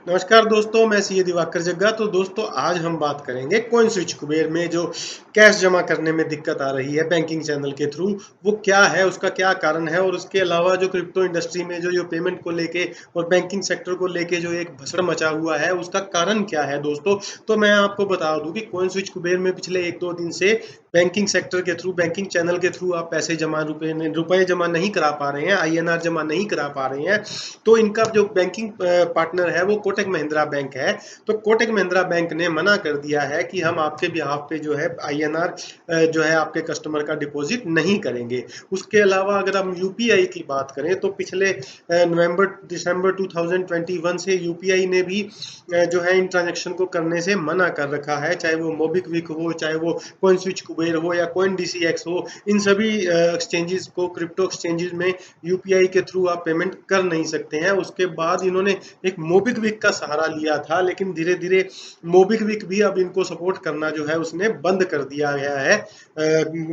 नमस्कार दोस्तों, मैं सीए दिवाकर जग्गा। तो दोस्तों आज हम बात करेंगे कॉइन स्विच कुबेर में जो कैश जमा करने में दिक्कत आ रही है बैंकिंग चैनल के थ्रू, वो क्या है, उसका क्या कारण है और उसके अलावा जो क्रिप्टो इंडस्ट्री में जो पेमेंट को लेके और बैंकिंग सेक्टर को लेके जो एक भसड़ मचा हुआ है, उसका कारण क्या है दोस्तों। तो मैं आपको बता दूं कि कॉइन स्विच कुबेर में पिछले 1-2 दिन से बैंकिंग सेक्टर के थ्रू, बैंकिंग चैनल के थ्रू आप पैसे जमा रुपए जमा नहीं करा पा रहे हैं, आईएनआर जमा नहीं करा पा रहे हैं। तो इनका जो बैंकिंग पार्टनर है वो कोटक महिंद्रा बैंक है। तो कोटक महिंद्रा बैंक ने मना कर दिया है कि हम आपके बिहाफ पे जो है आईएनआर जो है आपके कस्टमर का डिपॉजिट नहीं करेंगे। उसके अलावा अगर हम यूपीआई की बात करें तो पिछले नवंबर दिसंबर 2021 से यूपीआई ने भी जो है इन ट्रांजेक्शन को करने से मना कर रखा है, चाहे वो मोबिक्विक हो, चाहे वो कॉइन स्विच कुबेर हो या कॉइन डीसीएक्स हो। इन सभी एक्सचेंजेस को, क्रिप्टो एक्सचेंजेस में यूपीआई के थ्रू आप पेमेंट कर नहीं सकते हैं। उसके बाद इन्होंने एक मोबिक्विक का सहारा लिया था, लेकिन धीरे धीरे मोबिक्विक भी अब इनको सपोर्ट करना जो है उसने बंद कर दिया गया है।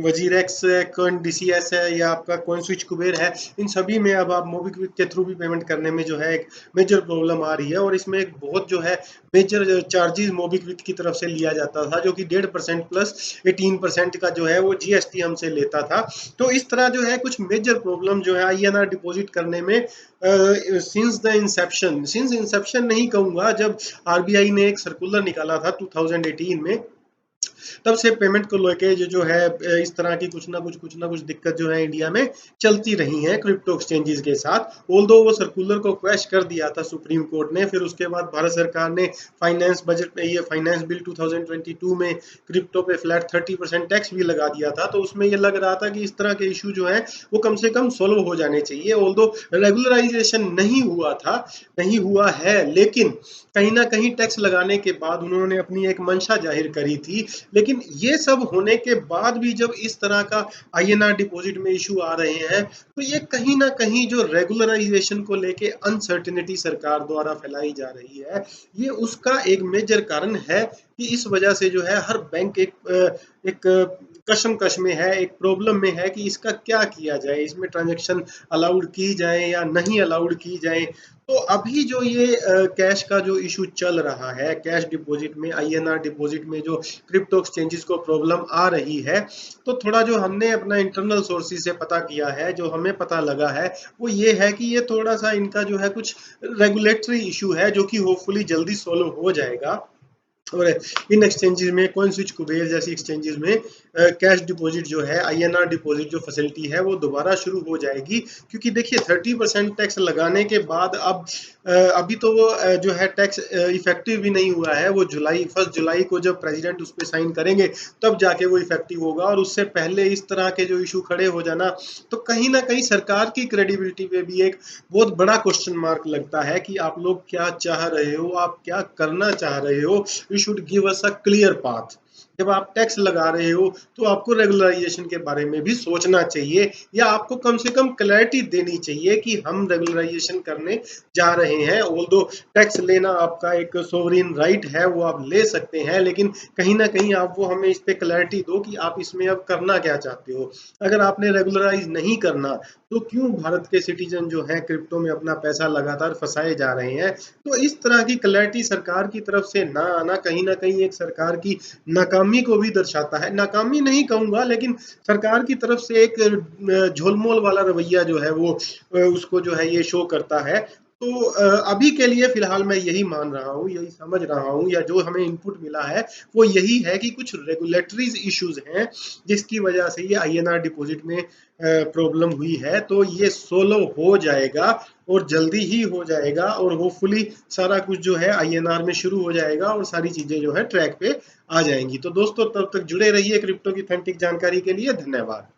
वजीरेक्स, कॉइन डीसीएस है या आपका कॉइन स्विच कुबेर है, इन सभी में अब आप मोबिक्विक के थ्रू भी पेमेंट करने में जो है एक मेजर प्रॉब्लम आ रही है। और इसमें एक बहुत जो है मेजर चार्जेस मोबिक्विक की तरफ से लिया जाता था, जो कि 1.5% प्लस 18% का जो है वो जीएसटी हमसे लेता था। तो इस तरह जो है कुछ मेजर प्रॉब्लम जो है आईएनआर डिपॉजिट करने में सिंस इंसेप्शन नहीं कहूंगा, जब आरबीआई ने एक सर्कुलर निकाला था 2018 में, तब से पेमेंट को लेके जो है इस तरह की कुछ ना कुछ दिक्कत जो है इंडिया में चलती रही है क्रिप्टो एक्सचेंजेस के साथ। ऑल्दो वो सर्कुलर को क्वैश कर दिया था सुप्रीम कोर्ट ने, फिर उसके बाद भारत सरकार ने फाइनेंस बजट में, ये फाइनेंस बिल 2022 में क्रिप्टो पे फ्लैट 30% टैक्स भी लगा दिया था। तो उसमें ये लग रहा था कि इस तरह के इशू जो है वो कम से कम सोल्व हो जाने चाहिए। ऑल्दो रेगुलराइजेशन नहीं हुआ था, नहीं हुआ है, लेकिन कहीं ना कहीं टैक्स लगाने के बाद उन्होंने अपनी एक मंशा जाहिर करी थी। लेकिन ये सब होने के बाद भी जब इस तरह का आईएनआर डिपॉजिट में इशू आ रहे हैं, तो ये कहीं ना कहीं जो रेगुलराइजेशन को लेके अनसर्टिनिटी सरकार द्वारा फैलाई जा रही है, ये उसका एक मेजर कारण है कि इस वजह से जो है हर बैंक एक कशमकश में है, एक प्रॉब्लम में है कि इसका क्या किया जाए, इसमें ट्रांजैक्शन अलाउड की जाए या नहीं अलाउड की जाए। तो अभी जो ये कैश का जो इशू चल रहा है, कैश डिपॉजिट में, आईएनआर डिपॉजिट में जो क्रिप्टो एक्सचेंजेस को प्रॉब्लम आ रही है, तो थोड़ा जो हमने अपना इंटरनल सोर्सेज से पता किया है, जो हमें पता लगा है, वो ये है कि ये थोड़ा सा इनका जो है कुछ रेगुलेटरी इशू है, जो कि होपफुली जल्दी सोल्व हो जाएगा। और इन एक्सचेंजेस में, कॉइन स्विच कुबेर जैसी एक्सचेंजेस में कैश डिपॉजिट जो है, आईएनआर डिपॉजिट जो फैसिलिटी है, वो दोबारा शुरू हो जाएगी। क्योंकि देखिए 30% टैक्स लगाने के बाद अब अभी तो वो जो है टैक्स इफेक्टिव भी नहीं हुआ है। वो जुलाई 1 जुलाई को जब प्रेसिडेंट उस पर साइन करेंगे तब जाके वो इफेक्टिव होगा। और उससे पहले इस तरह के जो इशू खड़े हो जाना, तो कहीं ना कहीं सरकार की क्रेडिबिलिटी पे भी एक बहुत बड़ा क्वेश्चन मार्क लगता है कि आप लोग क्या चाह रहे हो, आप क्या करना चाह रहे हो। You should give us a clear path. जब आप टैक्स लगा रहे हो तो आपको रेगुलराइजेशन के बारे में भी सोचना चाहिए, या आपको कम से कम क्लैरिटी देनी चाहिए कि हम रेगुलराइजेशन करने जा रहे हैं। ऑल्दो टैक्स लेना आपका एक सोवरेन राइट है, वो आप ले सकते हैं, लेकिन कहीं ना कहीं आप वो हमें इस पे क्लैरिटी दो कि आप इसमें अब करना क्या चाहते हो। अगर आपने रेगुलराइज नहीं करना, तो क्यों भारत के सिटीजन जो है क्रिप्टो में अपना पैसा लगातार फंसाए जा रहे हैं। तो इस तरह की क्लैरिटी सरकार की तरफ से ना आना कहीं ना कहीं एक सरकार की नाकामी को भी दर्शाता है। नाकामी नहीं कहूंगा, लेकिन सरकार की तरफ से एक झोलमोल वाला रवैया जो है वो उसको जो है ये शो करता है। तो अभी के लिए फिलहाल मैं यही मान रहा हूँ, यही समझ रहा हूँ, या जो हमें इनपुट मिला है वो यही है कि कुछ रेगुलेटरीज इश्यूज हैं जिसकी वजह से ये आईएनआर डिपॉजिट में प्रॉब्लम हुई है। तो ये सोल्व हो जाएगा और जल्दी ही हो जाएगा, और होपफुली सारा कुछ जो है आईएनआर में शुरू हो जाएगा और सारी चीजें जो है ट्रैक पे आ जाएंगी। तो दोस्तों तब तक जुड़े रहिए क्रिप्टो की ऑथेंटिक जानकारी के लिए। धन्यवाद।